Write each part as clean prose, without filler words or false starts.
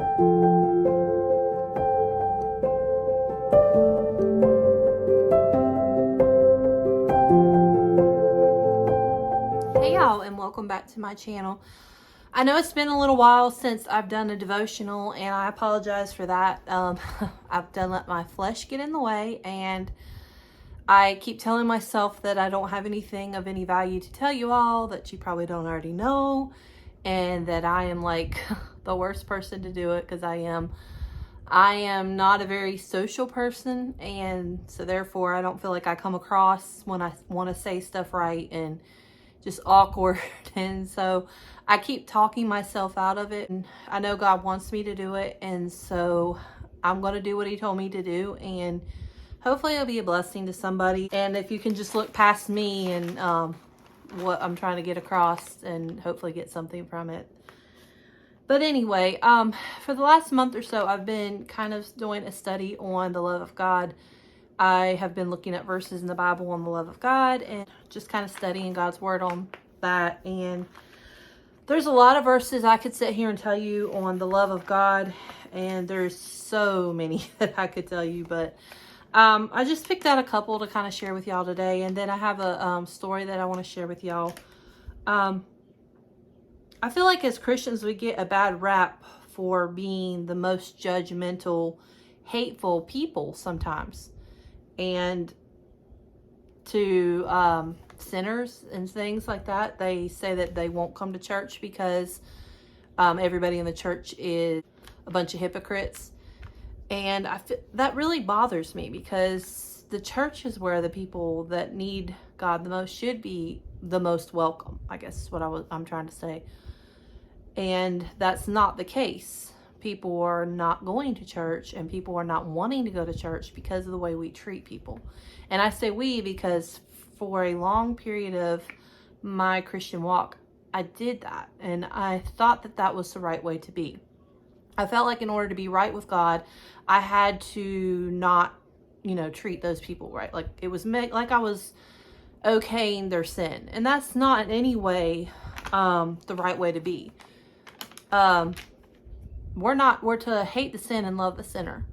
Hey y'all, and welcome back to my channel. I know it's been a little while since I've done a devotional, and I apologize for that. I've done let my flesh get in the way, and I keep telling myself that I don't have anything of any value to tell you all, that you probably don't already know, and that I am like the worst person to do it, because I am not a very social person, and so therefore I don't feel like I come across when I want to say stuff right, and just awkward. And so I keep talking myself out of it, and I know God wants me to do it, and so I'm going to do what he told me to do, and hopefully it'll be a blessing to somebody. And if you can just look past me and what I'm trying to get across, and hopefully get something from it. But anyway, for the last month or so, I've been kind of doing a study on the love of God. I have been looking at verses in the Bible on the love of God, and just kind of studying God's word on that. And there's a lot of verses I could sit here and tell you on the love of God, and there's so many that I could tell you, but I just picked out a couple to kind of share with y'all today. And then I have a story that I want to share with y'all. I feel like as Christians, we get a bad rap for being the most judgmental, hateful people sometimes. And to sinners and things like that, they say that they won't come to church because everybody in the church is a bunch of hypocrites. And that really bothers me, because the church is where the people that need God the most should be the most welcome, I guess is what I'm trying to say. And that's not the case. People are not going to church, and people are not wanting to go to church because of the way we treat people. And I say we because for a long period of my Christian walk, I did that, and I thought that that was the right way to be. I felt like in order to be right with God, I had to not, treat those people right. Like it was like I was okaying their sin, and that's not in any way the right way to be. We're to hate the sin and love the sinner.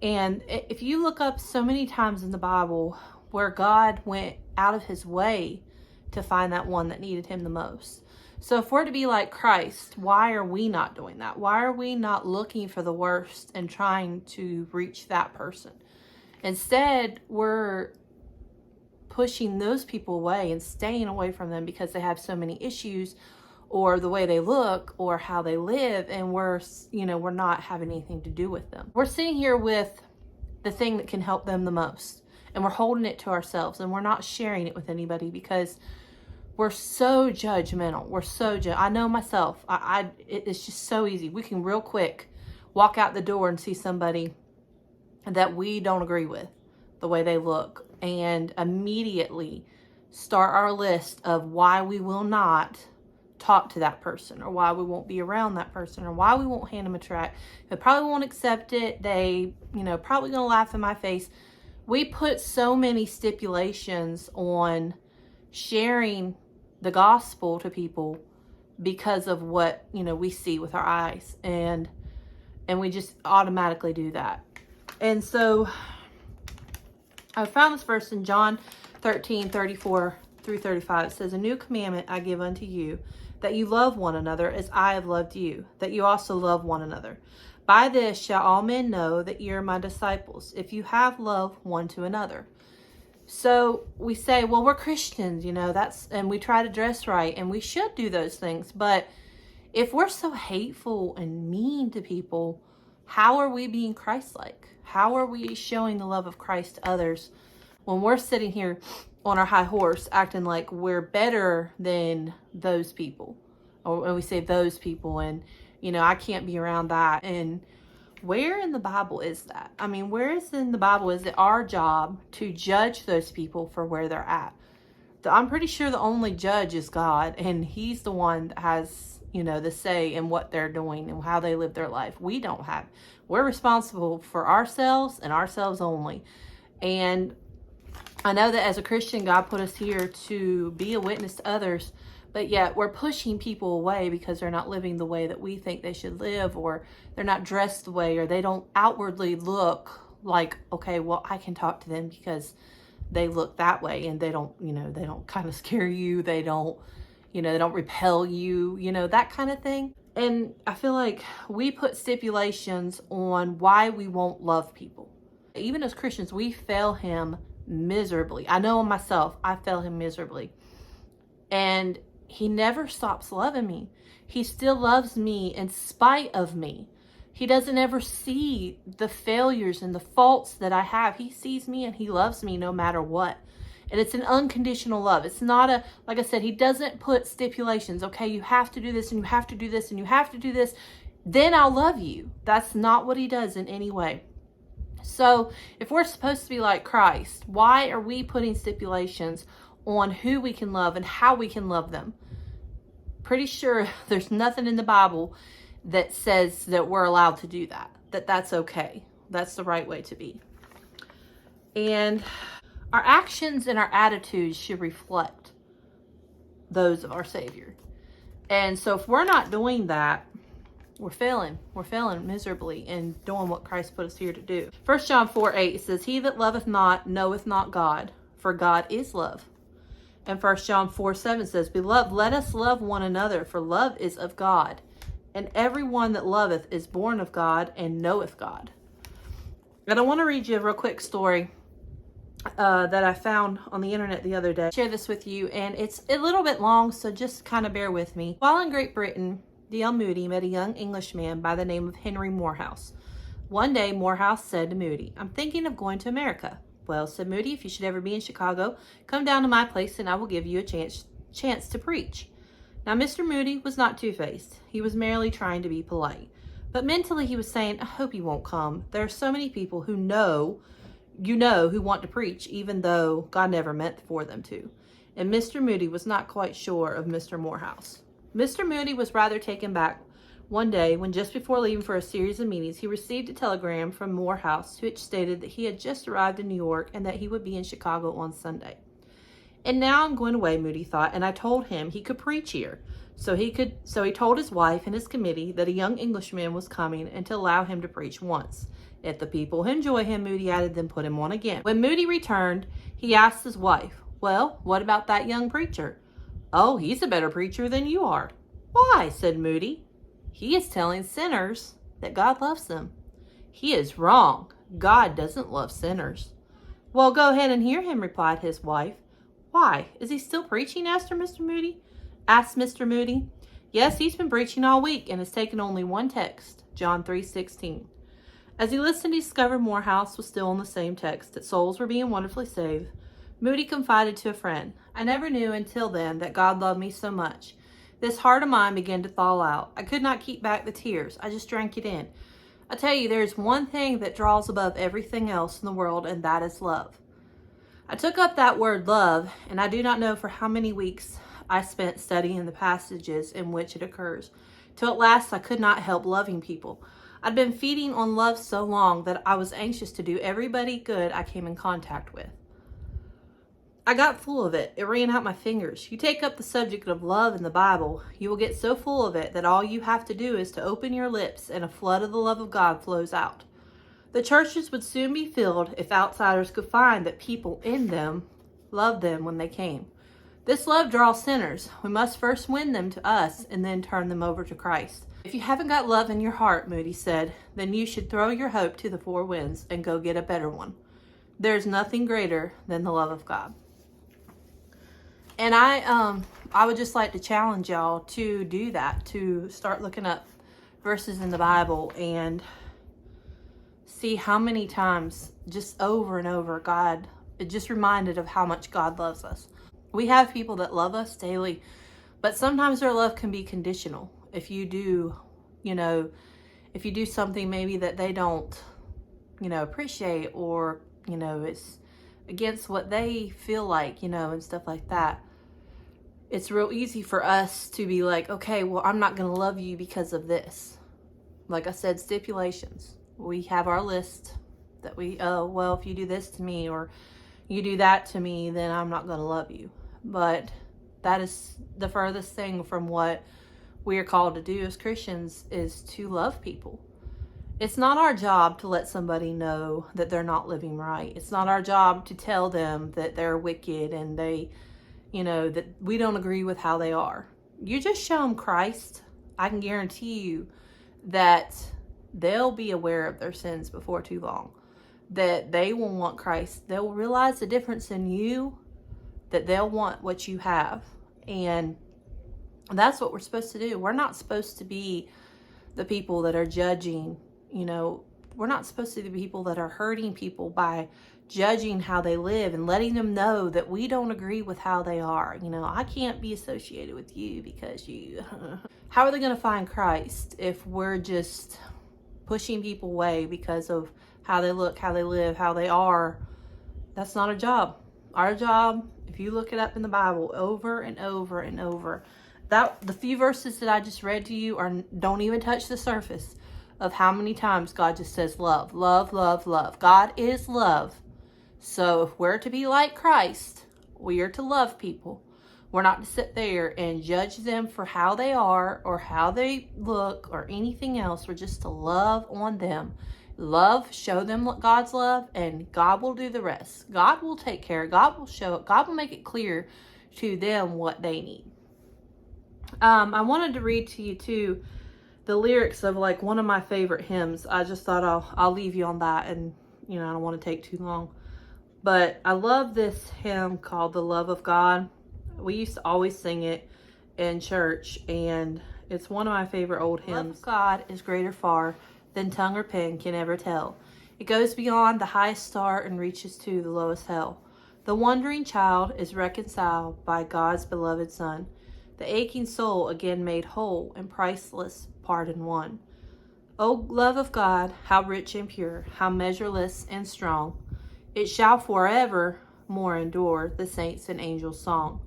And if you look up so many times in the Bible where God went out of his way to find that one that needed him the most. So if we're to be like Christ, why are we not doing that? Why are we not looking for the worst and trying to reach that person? Instead, we're pushing those people away and staying away from them because they have so many issues, or the way they look, or how they live, and we're not having anything to do with them. We're sitting here with the thing that can help them the most, and we're holding it to ourselves, and we're not sharing it with anybody because we're so judgmental. I know myself. It's just so easy. We can real quick walk out the door and see somebody that we don't agree with, the way they look, and immediately start our list of why we will not talk to that person, or why we won't be around that person, or why we won't hand them a tract. They probably won't accept it. They, probably gonna laugh in my face. We put so many stipulations on sharing the gospel to people because of what, we see with our eyes, and we just automatically do that. And so I found this verse in John 13:34 through 35. It says, "A new commandment I give unto you, that you love one another as I have loved you, that you also love one another. By this shall all men know that you are my disciples, if you have love one to another." So we say, well, we're Christians, and we try to dress right, and we should do those things. But if we're so hateful and mean to people, how are we being Christ-like? How are we showing the love of Christ to others when we're sitting here on our high horse acting like we're better than those people? Or when we say those people, and I can't be around that. And where in the Bible is that? I mean, where is in the Bible is it our job to judge those people for where they're at? I'm pretty sure the only judge is God, and he's the one that has the say in what they're doing and how they live their life. We don't have. We're responsible for ourselves and ourselves only. And I know that as a Christian, God put us here to be a witness to others, But yet we're pushing people away because they're not living the way that we think they should live, or they're not dressed the way, or they don't outwardly look like, okay, well, I can talk to them because they look that way, and they don't, they don't kind of scare you. They don't, they don't repel you, that kind of thing. And I feel like we put stipulations on why we won't love people. Even as Christians, we fail him miserably. I know myself, I fail him miserably. And he never stops loving me. He still loves me in spite of me. He doesn't ever see the failures and the faults that I have. He sees me and he loves me no matter what. And it's an unconditional love. It's not like I said, he doesn't put stipulations. Okay, you have to do this and you have to do this and you have to do this. Then I'll love you. That's not what he does in any way. So if we're supposed to be like Christ, why are we putting stipulations on who we can love and how we can love them? Pretty sure there's nothing in the Bible that says that we're allowed to do that, that's okay. That's the right way to be. And our actions and our attitudes should reflect those of our Savior. And so if we're not doing that, we're failing miserably in doing what Christ put us here to do. 1 John 4:8 says, he that loveth not knoweth not God, for God is love. And 1 John 4:7 says, beloved, let us love one another, for love is of God. And everyone that loveth is born of God and knoweth God. And I want to read you a real quick story that I found on the internet the other day. Share this with you, and it's a little bit long, so just kind of bear with me. While in Great Britain, D.L. Moody met a young Englishman by the name of Henry Morehouse. One day, Morehouse said to Moody, I'm thinking of going to America. Well, said Moody, if you should ever be in Chicago, come down to my place and I will give you a chance to preach. Now, Mr. Moody was not two-faced. He was merely trying to be polite. But mentally, he was saying, I hope you won't come. There are so many people who who want to preach, even though God never meant for them to. And Mr. Moody was not quite sure of Mr. Morehouse. Mr. Moody was rather taken back one day when, just before leaving for a series of meetings, he received a telegram from Morehouse which stated that he had just arrived in New York and that he would be in Chicago on Sunday. And now I'm going away, Moody thought, and I told him he could preach here. So he told his wife and his committee that a young Englishman was coming and to allow him to preach once. If the people enjoy him, Moody added, then put him on again. When Moody returned, he asked his wife, well, what about that young preacher? Oh, he's a better preacher than you are. Why? Said Moody. He is telling sinners that God loves them. He is wrong. God doesn't love sinners. Well, go ahead and hear him, replied his wife. Why? Is he still preaching? Asked Mr. Moody. Yes, he's been preaching all week and has taken only one text, John 3:16. As he listened, he discovered Morehouse was still on the same text, that souls were being wonderfully saved. Moody confided to a friend, I never knew until then that God loved me so much. This heart of mine began to thaw out. I could not keep back the tears. I just drank it in. I tell you, there is one thing that draws above everything else in the world, and that is love. I took up that word love, and I do not know for how many weeks I spent studying the passages in which it occurs, till at last I could not help loving people. I'd been feeding on love so long that I was anxious to do everybody good I came in contact with. I got full of it. It ran out my fingers. You take up the subject of love in the Bible, you will get so full of it that all you have to do is to open your lips and a flood of the love of God flows out. The churches would soon be filled if outsiders could find that people in them loved them when they came. This love draws sinners. We must first win them to us and then turn them over to Christ. If you haven't got love in your heart, Moody said, then you should throw your hope to the four winds and go get a better one. There's nothing greater than the love of God. And I would just like to challenge y'all to do that, to start looking up verses in the Bible and see how many times, just over and over, God, it just reminded of how much God loves us. We have people that love us daily, but sometimes their love can be conditional. If you do, if you do something maybe that they don't, appreciate, or, it's against what they feel like, and stuff like that. It's real easy for us to be like, okay, well, I'm not going to love you because of this. Like I said, stipulations. We have our list that well, if you do this to me or you do that to me, then I'm not going to love you. But That is the furthest thing from what we are called to do as Christians, is to love people. It's not our job to let somebody know that they're not living right. It's not our job to tell them that they're wicked and that we don't agree with how they are. You just show them Christ. I can guarantee you that they'll be aware of their sins before too long. That they will want Christ. They'll realize the difference in you, that they'll want what you have. And that's what we're supposed to do. We're not supposed to be the people that are judging. We're not supposed to be the people that are hurting people by judging how they live and letting them know that we don't agree with how they are. I can't be associated with you because you... How are they going to find Christ if we're just pushing people away because of how they look, how they live, how they are? That's not our job. Our job, if you look it up in the Bible over and over and over, the few verses that I just read to you don't even touch the surface of how many times God just says love, love, love, love. God is love. So if we're to be like Christ, we are to love people. We're not to sit there and judge them for how they are or how they look or anything else. We're just to love on them. Love, show them God's love, and God will do the rest. God will take care. God will show it. God will make it clear to them what they need. I wanted to read to you too the lyrics of one of my favorite hymns. I just thought I'll leave you on that, and I don't want to take too long. But I love this hymn called "The Love of God." We used to always sing it in church, and it's one of my favorite old hymns. Love of God is greater far than tongue or pen can ever tell. It goes beyond the highest star and reaches to the lowest hell. The wandering child is reconciled by God's beloved Son. The aching soul again made whole, and priceless pardon won. O love of God, how rich and pure, how measureless and strong, it shall forever more endure, the saints' and angels' song.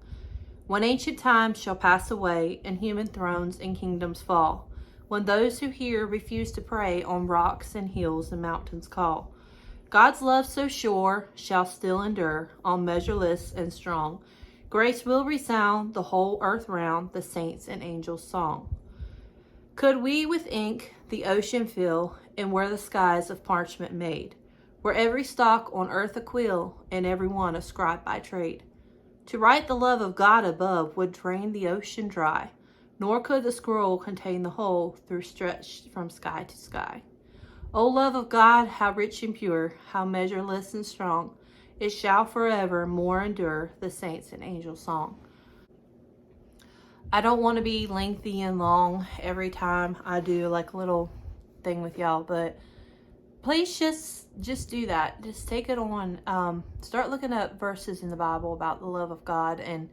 When ancient times shall pass away, and human thrones and kingdoms fall, when those who hear refuse to pray, on rocks and hills and mountains call, God's love so sure shall still endure, all measureless and strong. Grace will resound the whole earth round, the saints' and angels' song. Could we with ink the ocean fill, and were the skies of parchment made, were every stalk on earth a quill, and every one a scribe by trade, to write the love of God above would drain the ocean dry, nor could the scroll contain the whole through stretched from sky to sky. O love of God, how rich and pure, how measureless and strong, it shall forever more endure, the saints' and angels' song. I don't want to be lengthy and long every time I do a little thing with y'all, but please just do that. Just take it on. Start looking up verses in the Bible about the love of God, and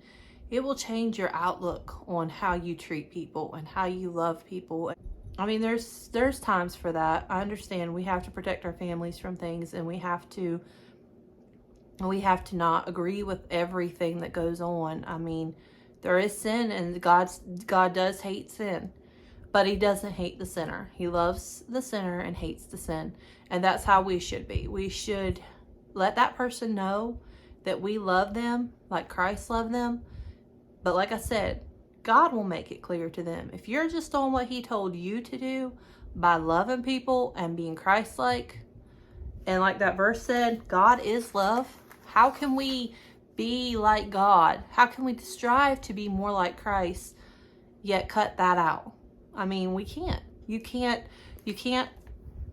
it will change your outlook on how you treat people and how you love people. I mean, there's times for that. I understand we have to protect our families from things, and we have to not agree with everything that goes on. I mean, there is sin, and God does hate sin, but he doesn't hate the sinner. He loves the sinner and hates the sin. And that's how we should be. We should let that person know that we love them like Christ loved them. But like I said, God will make it clear to them. If you're just on what he told you to do by loving people and being Christ-like, and like that verse said, God is love. How can we be like God? How can we strive to be more like Christ, yet cut that out? I mean, we can't. You can't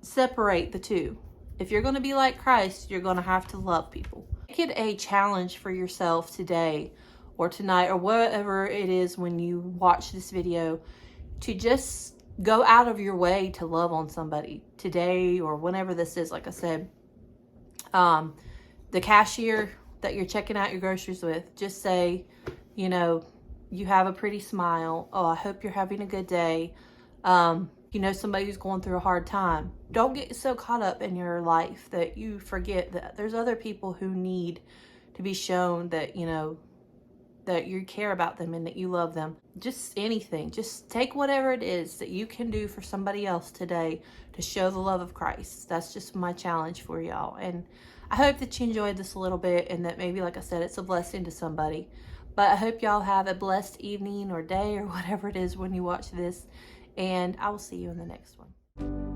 separate the two. If you're going to be like Christ, you're going to have to love people. Make it a challenge for yourself today or tonight or whatever it is when you watch this video, to just go out of your way to love on somebody today or whenever this is. Like I said, the cashier that you're checking out your groceries with, just say, you have a pretty smile. Oh, I hope you're having a good day. Somebody who's going through a hard time. Don't get so caught up in your life that you forget that there's other people who need to be shown that, that you care about them and that you love them. Just anything. Just take whatever it is that you can do for somebody else today to show the love of Christ. That's just my challenge for y'all. And I hope that you enjoyed this a little bit, and that maybe, like I said, it's a blessing to somebody. But I hope y'all have a blessed evening or day or whatever it is when you watch this, and I will see you in the next one.